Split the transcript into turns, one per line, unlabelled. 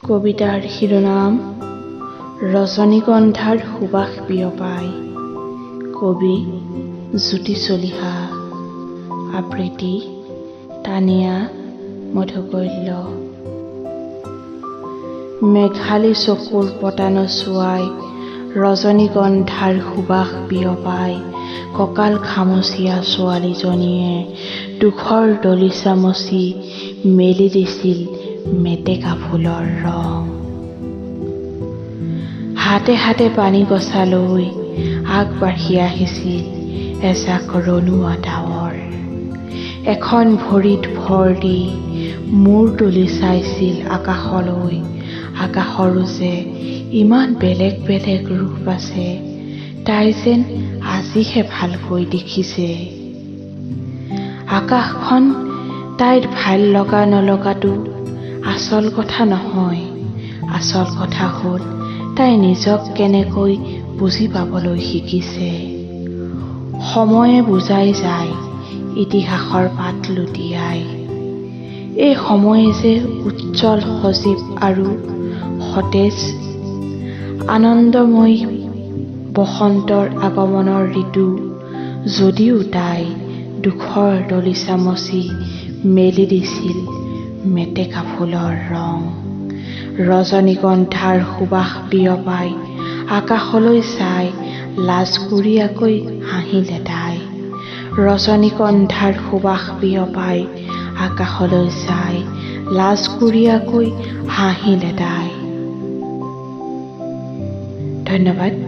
কবিতাৰ শিৰোনাম ৰজনীগন্ধাৰ সুবাস বিয়পাই। কবি জ্যোতি চলিহা। আবৃত্তি তানিয়া মধুকৈল্য। মেঘালী চকুৰ পতানো চোৱাই ৰজনীগন্ধাৰ সুবাস বিয়পাই। কঁকাল খামুচীয়া ছোৱালীজনীয়ে দুখৰ দলিচা মচি মেলি দিছিল মেটেকা ফুলৰ ৰং। হাতে হাতে পানী গছা লৈ আগবাঢ়ি আহিছিল এজাক ৰনুৱা ডাৱৰ। এখন ভৰিত ভৰ দি মূৰ তুলি চাইছিল আকাশলৈ। আকাশৰো যে ইমান বেলেগ বেলেগ ৰূপ আছে, তাই যেন আজিহে ভালকৈ দেখিছে। আকাশখন তাইৰ ভাল লগা নলগাটো আচল কথা নহয়। আচল কথা হ'ল তাই নিজক কেনেকৈ বুজি পাবলৈ শিকিছে। সময়ে বুজাই যায় ইতিহাসৰ পাত লুটিয়াই। এই সময়ে যে উজ্জ্বল সজীৱ আৰু সতেজ, আনন্দময় বসন্তৰ আগমনৰ ঋতু। যদিও তাই দুখৰ দলিচা মচি মেলি দিছিল মেটেকা ফুলৰ ৰং। ৰজনীগন্ধাৰ সুবাস বিয়পাই আকাশলৈ চাই লাজকুৰীয়াকৈ হাঁহিলে তাই। ৰজনীগন্ধাৰ সুবাস বিয়পাই আকাশলৈ চাই লাজকুৰীয়াকৈ হাঁহিলে তাই। ধন্যবাদ।